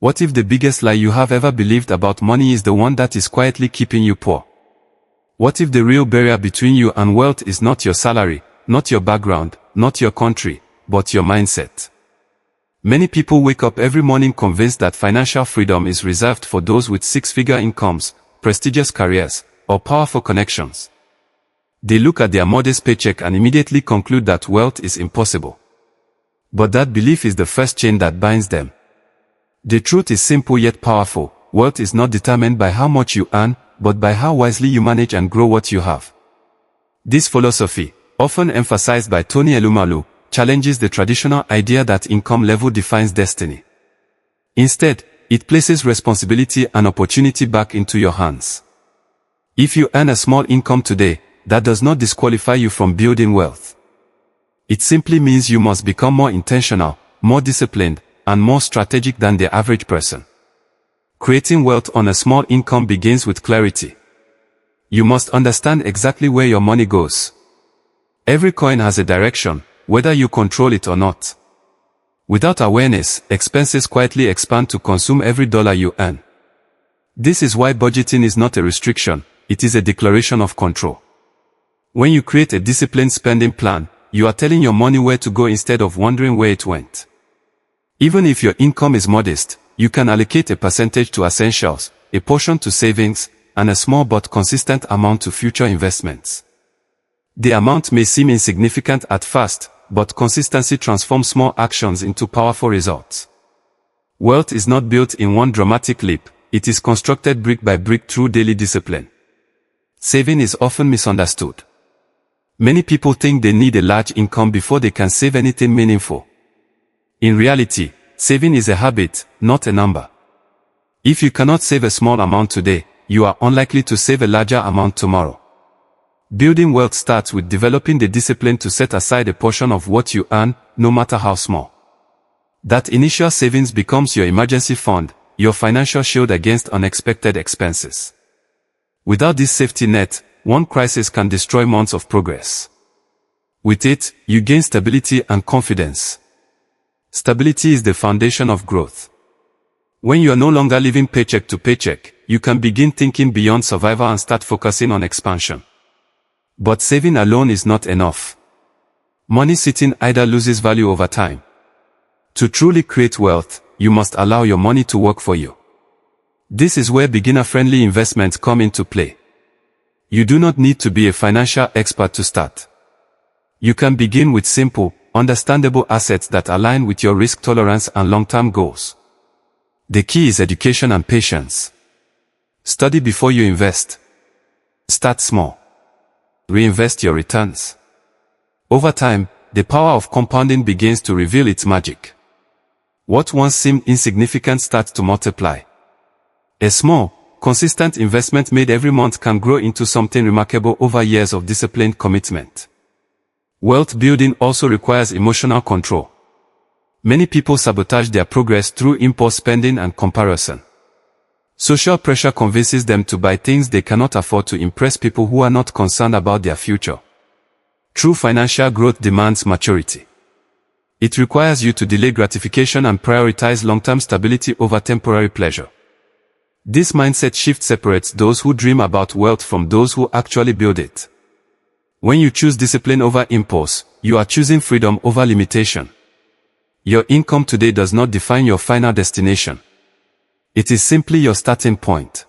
What if the biggest lie you have ever believed about money is the one that is quietly keeping you poor? What if the real barrier between you and wealth is not your salary, not your background, not your country, but your mindset? Many people wake up every morning convinced that financial freedom is reserved for those with six-figure incomes, prestigious careers, or powerful connections. They look at their modest paycheck and immediately conclude that wealth is impossible. But that belief is the first chain that binds them. The truth is simple yet powerful. Wealth is not determined by how much you earn, but by how wisely you manage and grow what you have. This philosophy, often emphasized by Tony Elumelu, challenges the traditional idea that income level defines destiny. Instead, it places responsibility and opportunity back into your hands. If you earn a small income today, that does not disqualify you from building wealth. It simply means you must become more intentional, more disciplined, and more strategic than the average person. Creating wealth on a small income begins with clarity. You must understand exactly where your money goes. Every coin has a direction, whether you control it or not. Without awareness, expenses quietly expand to consume every dollar you earn. This is why budgeting is not a restriction, it is a declaration of control. When you create a disciplined spending plan, you are telling your money where to go instead of wondering where it went. Even if your income is modest, you can allocate a percentage to essentials, a portion to savings, and a small but consistent amount to future investments. The amount may seem insignificant at first, but consistency transforms small actions into powerful results. Wealth is not built in one dramatic leap, it is constructed brick by brick through daily discipline. Saving is often misunderstood. Many people think they need a large income before they can save anything meaningful. In reality, saving is a habit, not a number. If you cannot save a small amount today, you are unlikely to save a larger amount tomorrow. Building wealth starts with developing the discipline to set aside a portion of what you earn, no matter how small. That initial savings becomes your emergency fund, your financial shield against unexpected expenses. Without this safety net, one crisis can destroy months of progress. With it, you gain stability and confidence. Stability is the foundation of growth. When you are no longer living paycheck to paycheck, you can begin thinking beyond survival and start focusing on expansion. But saving alone is not enough. Money sitting idle loses value over time. To truly create wealth, you must allow your money to work for you. This is where beginner-friendly investments come into play. You do not need to be a financial expert to start. You can begin with simple, understandable assets that align with your risk tolerance and long-term goals. The key is education and patience. Study before you invest. Start small. Reinvest your returns. Over time, the power of compounding begins to reveal its magic. What once seemed insignificant starts to multiply. A small, consistent investment made every month can grow into something remarkable over years of disciplined commitment. Wealth building also requires emotional control. Many people sabotage their progress through impulse spending and comparison. Social pressure convinces them to buy things they cannot afford to impress people who are not concerned about their future. True financial growth demands maturity. It requires you to delay gratification and prioritize long-term stability over temporary pleasure. This mindset shift separates those who dream about wealth from those who actually build it. When you choose discipline over impulse, you are choosing freedom over limitation. Your income today does not define your final destination. It is simply your starting point.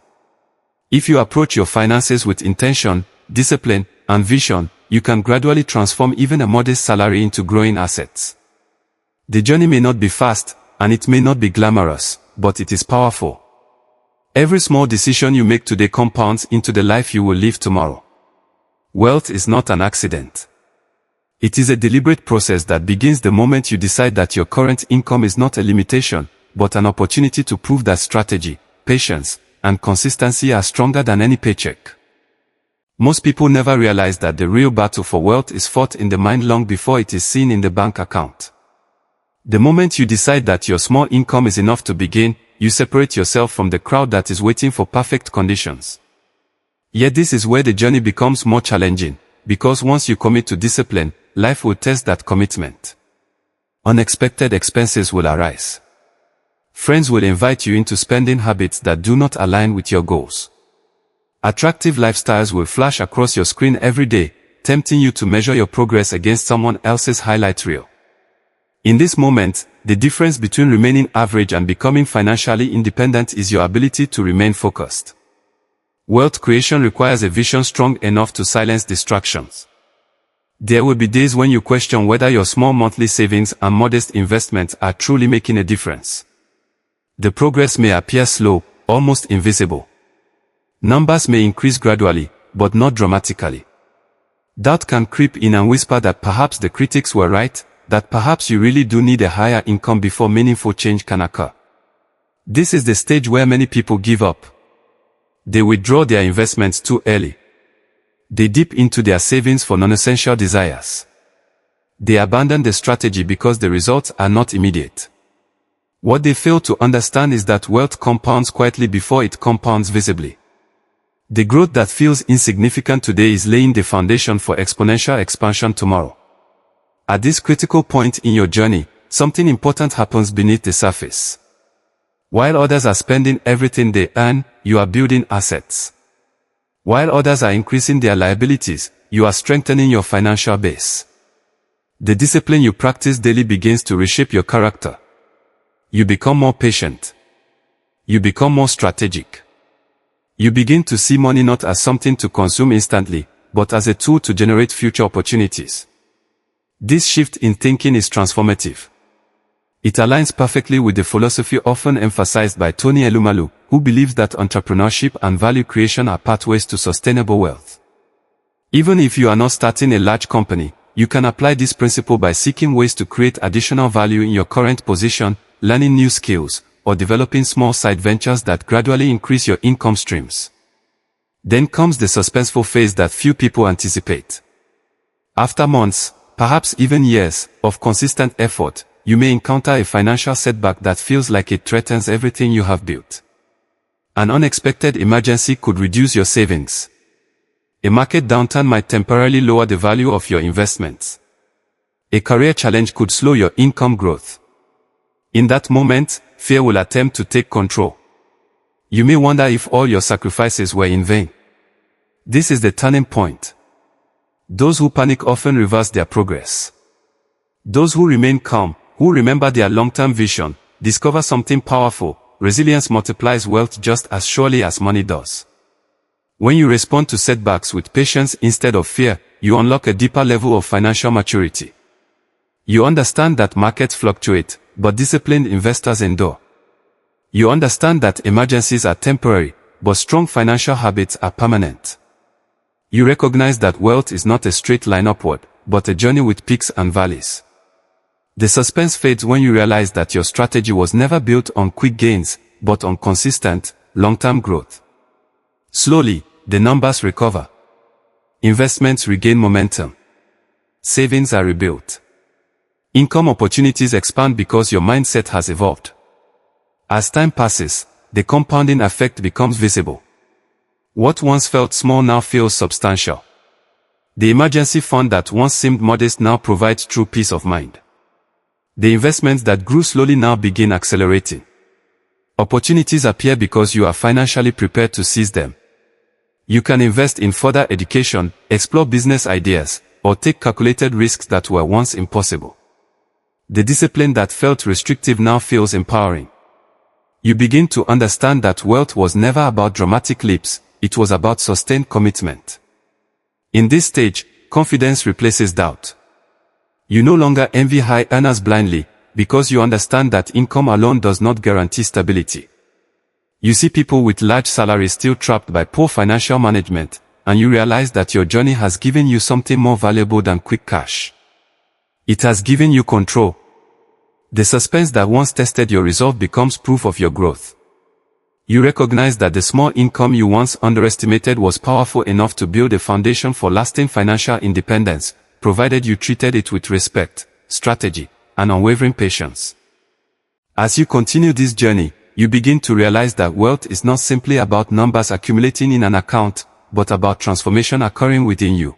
If you approach your finances with intention, discipline, and vision, you can gradually transform even a modest salary into growing assets. The journey may not be fast, and it may not be glamorous, but it is powerful. Every small decision you make today compounds into the life you will live tomorrow. Wealth is not an accident. It is a deliberate process that begins the moment you decide that your current income is not a limitation, but an opportunity to prove that strategy, patience, and consistency are stronger than any paycheck. Most people never realize that the real battle for wealth is fought in the mind long before it is seen in the bank account. The moment you decide that your small income is enough to begin, you separate yourself from the crowd that is waiting for perfect conditions. Yet this is where the journey becomes more challenging, because once you commit to discipline, life will test that commitment. Unexpected expenses will arise. Friends will invite you into spending habits that do not align with your goals. Attractive lifestyles will flash across your screen every day, tempting you to measure your progress against someone else's highlight reel. In this moment, the difference between remaining average and becoming financially independent is your ability to remain focused. Wealth creation requires a vision strong enough to silence distractions. There will be days when you question whether your small monthly savings and modest investments are truly making a difference. The progress may appear slow, almost invisible. Numbers may increase gradually, but not dramatically. Doubt can creep in and whisper that perhaps the critics were right, that perhaps you really do need a higher income before meaningful change can occur. This is the stage where many people give up. They withdraw their investments too early. They dip into their savings for non-essential desires. They abandon the strategy because the results are not immediate. What they fail to understand is that wealth compounds quietly before it compounds visibly. The growth that feels insignificant today is laying the foundation for exponential expansion tomorrow. At this critical point in your journey, something important happens beneath the surface. While others are spending everything they earn, you are building assets. While others are increasing their liabilities, you are strengthening your financial base. The discipline you practice daily begins to reshape your character. You become more patient. You become more strategic. You begin to see money not as something to consume instantly, but as a tool to generate future opportunities. This shift in thinking is transformative. It aligns perfectly with the philosophy often emphasized by Tony Elumelu, who believes that entrepreneurship and value creation are pathways to sustainable wealth. Even if you are not starting a large company, you can apply this principle by seeking ways to create additional value in your current position, learning new skills, or developing small side ventures that gradually increase your income streams. Then comes the suspenseful phase that few people anticipate. After months, perhaps even years, of consistent effort, you may encounter a financial setback that feels like it threatens everything you have built. An unexpected emergency could reduce your savings. A market downturn might temporarily lower the value of your investments. A career challenge could slow your income growth. In that moment, fear will attempt to take control. You may wonder if all your sacrifices were in vain. This is the turning point. Those who panic often reverse their progress. Those who remain calm, who remember their long-term vision, discover something powerful. Resilience multiplies wealth just as surely as money does. When you respond to setbacks with patience instead of fear, you unlock a deeper level of financial maturity. You understand that markets fluctuate, but disciplined investors endure. You understand that emergencies are temporary, but strong financial habits are permanent. You recognize that wealth is not a straight line upward, but a journey with peaks and valleys. The suspense fades when you realize that your strategy was never built on quick gains, but on consistent, long-term growth. Slowly, the numbers recover. Investments regain momentum. Savings are rebuilt. Income opportunities expand because your mindset has evolved. As time passes, the compounding effect becomes visible. What once felt small now feels substantial. The emergency fund that once seemed modest now provides true peace of mind. The investments that grew slowly now begin accelerating. Opportunities appear because you are financially prepared to seize them. You can invest in further education, explore business ideas, or take calculated risks that were once impossible. The discipline that felt restrictive now feels empowering. You begin to understand that wealth was never about dramatic leaps, it was about sustained commitment. In this stage, confidence replaces doubt. You no longer envy high earners blindly, because you understand that income alone does not guarantee stability. You see people with large salaries still trapped by poor financial management, and you realize that your journey has given you something more valuable than quick cash. It has given you control. The suspense that once tested your resolve becomes proof of your growth. You recognize that the small income you once underestimated was powerful enough to build a foundation for lasting financial independence, provided you treated it with respect, strategy, and unwavering patience. As you continue this journey, you begin to realize that wealth is not simply about numbers accumulating in an account, but about transformation occurring within you.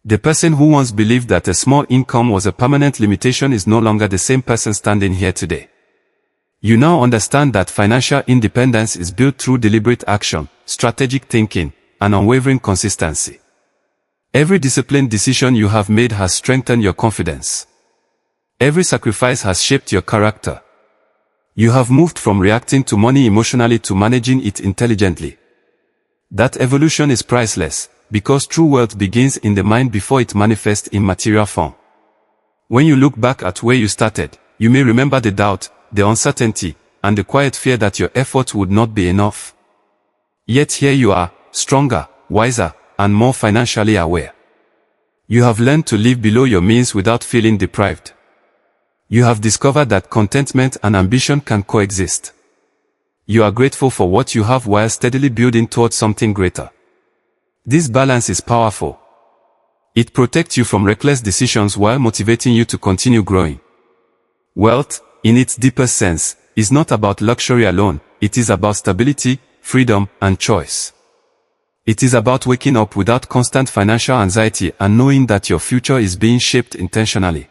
The person who once believed that a small income was a permanent limitation is no longer the same person standing here today. You now understand that financial independence is built through deliberate action, strategic thinking, and unwavering consistency. Every disciplined decision you have made has strengthened your confidence. Every sacrifice has shaped your character. You have moved from reacting to money emotionally to managing it intelligently. That evolution is priceless, because true wealth begins in the mind before it manifests in material form. When you look back at where you started, you may remember the doubt, the uncertainty, and the quiet fear that your effort would not be enough. Yet here you are, stronger, wiser, and more financially aware. You have learned to live below your means without feeling deprived. You have discovered that contentment and ambition can coexist. You are grateful for what you have while steadily building towards something greater. This balance is powerful. It protects you from reckless decisions while motivating you to continue growing. Wealth, in its deepest sense, is not about luxury alone, it is about stability, freedom, and choice. It is about waking up without constant financial anxiety and knowing that your future is being shaped intentionally.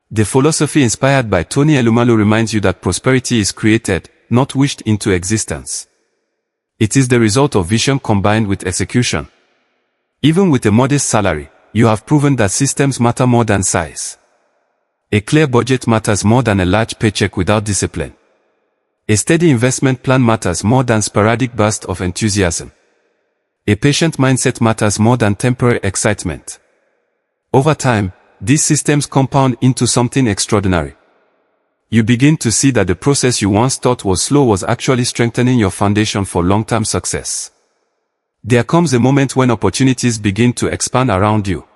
The philosophy inspired by Tony Elumelu reminds you that prosperity is created, not wished into existence. It is the result of vision combined with execution. Even with a modest salary, you have proven that systems matter more than size. A clear budget matters more than a large paycheck without discipline. A steady investment plan matters more than sporadic bursts of enthusiasm. A patient mindset matters more than temporary excitement. Over time, these systems compound into something extraordinary. You begin to see that the process you once thought was slow was actually strengthening your foundation for long-term success. There comes a moment when opportunities begin to expand around you.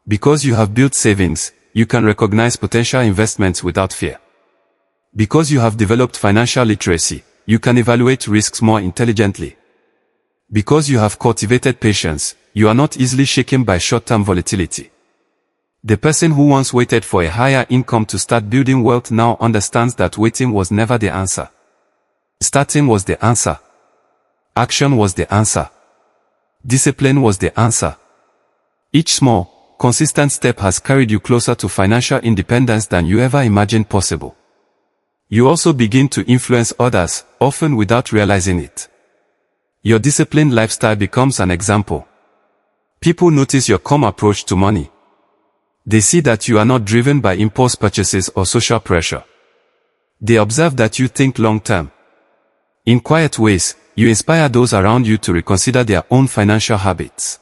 Because you have built savings, you can recognize potential investments without fear. Because you have developed financial literacy, you can evaluate risks more intelligently. Because you have cultivated patience, you are not easily shaken by short-term volatility. The person who once waited for a higher income to start building wealth now understands that waiting was never the answer. Starting was the answer. Action was the answer. Discipline was the answer. Each small, consistent step has carried you closer to financial independence than you ever imagined possible. You also begin to influence others, often without realizing it. Your disciplined lifestyle becomes an example. People notice your calm approach to money. They see that you are not driven by impulse purchases or social pressure. They observe that you think long-term. In quiet ways, you inspire those around you to reconsider their own financial habits.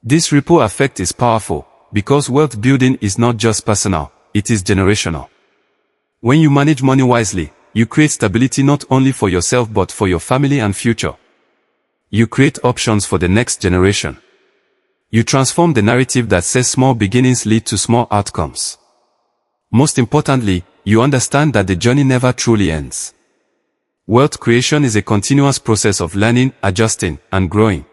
This ripple effect is powerful, because wealth building is not just personal, it is generational. When you manage money wisely, you create stability not only for yourself but for your family and future. You create options for the next generation. You transform the narrative that says small beginnings lead to small outcomes. Most importantly, you understand that the journey never truly ends. Wealth creation is a continuous process of learning, adjusting, and growing.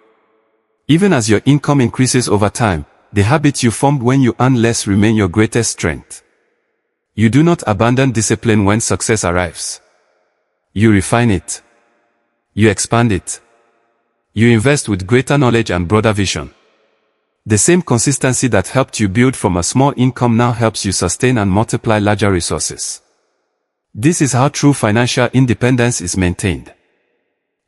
Even as your income increases over time, the habits you formed when you earn less remain your greatest strength. You do not abandon discipline when success arrives. You refine it. You expand it. You invest with greater knowledge and broader vision. The same consistency that helped you build from a small income now helps you sustain and multiply larger resources. This is how true financial independence is maintained.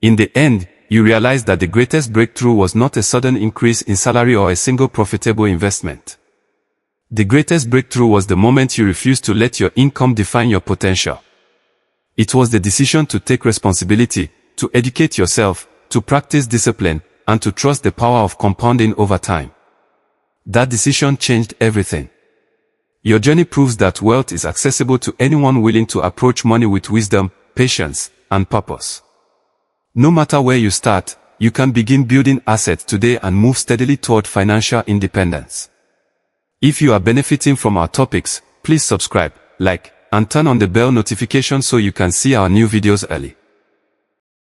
In the end, you realize that the greatest breakthrough was not a sudden increase in salary or a single profitable investment. The greatest breakthrough was the moment you refused to let your income define your potential. It was the decision to take responsibility, to educate yourself, to practice discipline, and to trust the power of compounding over time. That decision changed everything. Your journey proves that wealth is accessible to anyone willing to approach money with wisdom, patience, and purpose. No matter where you start, you can begin building assets today and move steadily toward financial independence. If you are benefiting from our topics, please subscribe, like, and turn on the bell notification so you can see our new videos early.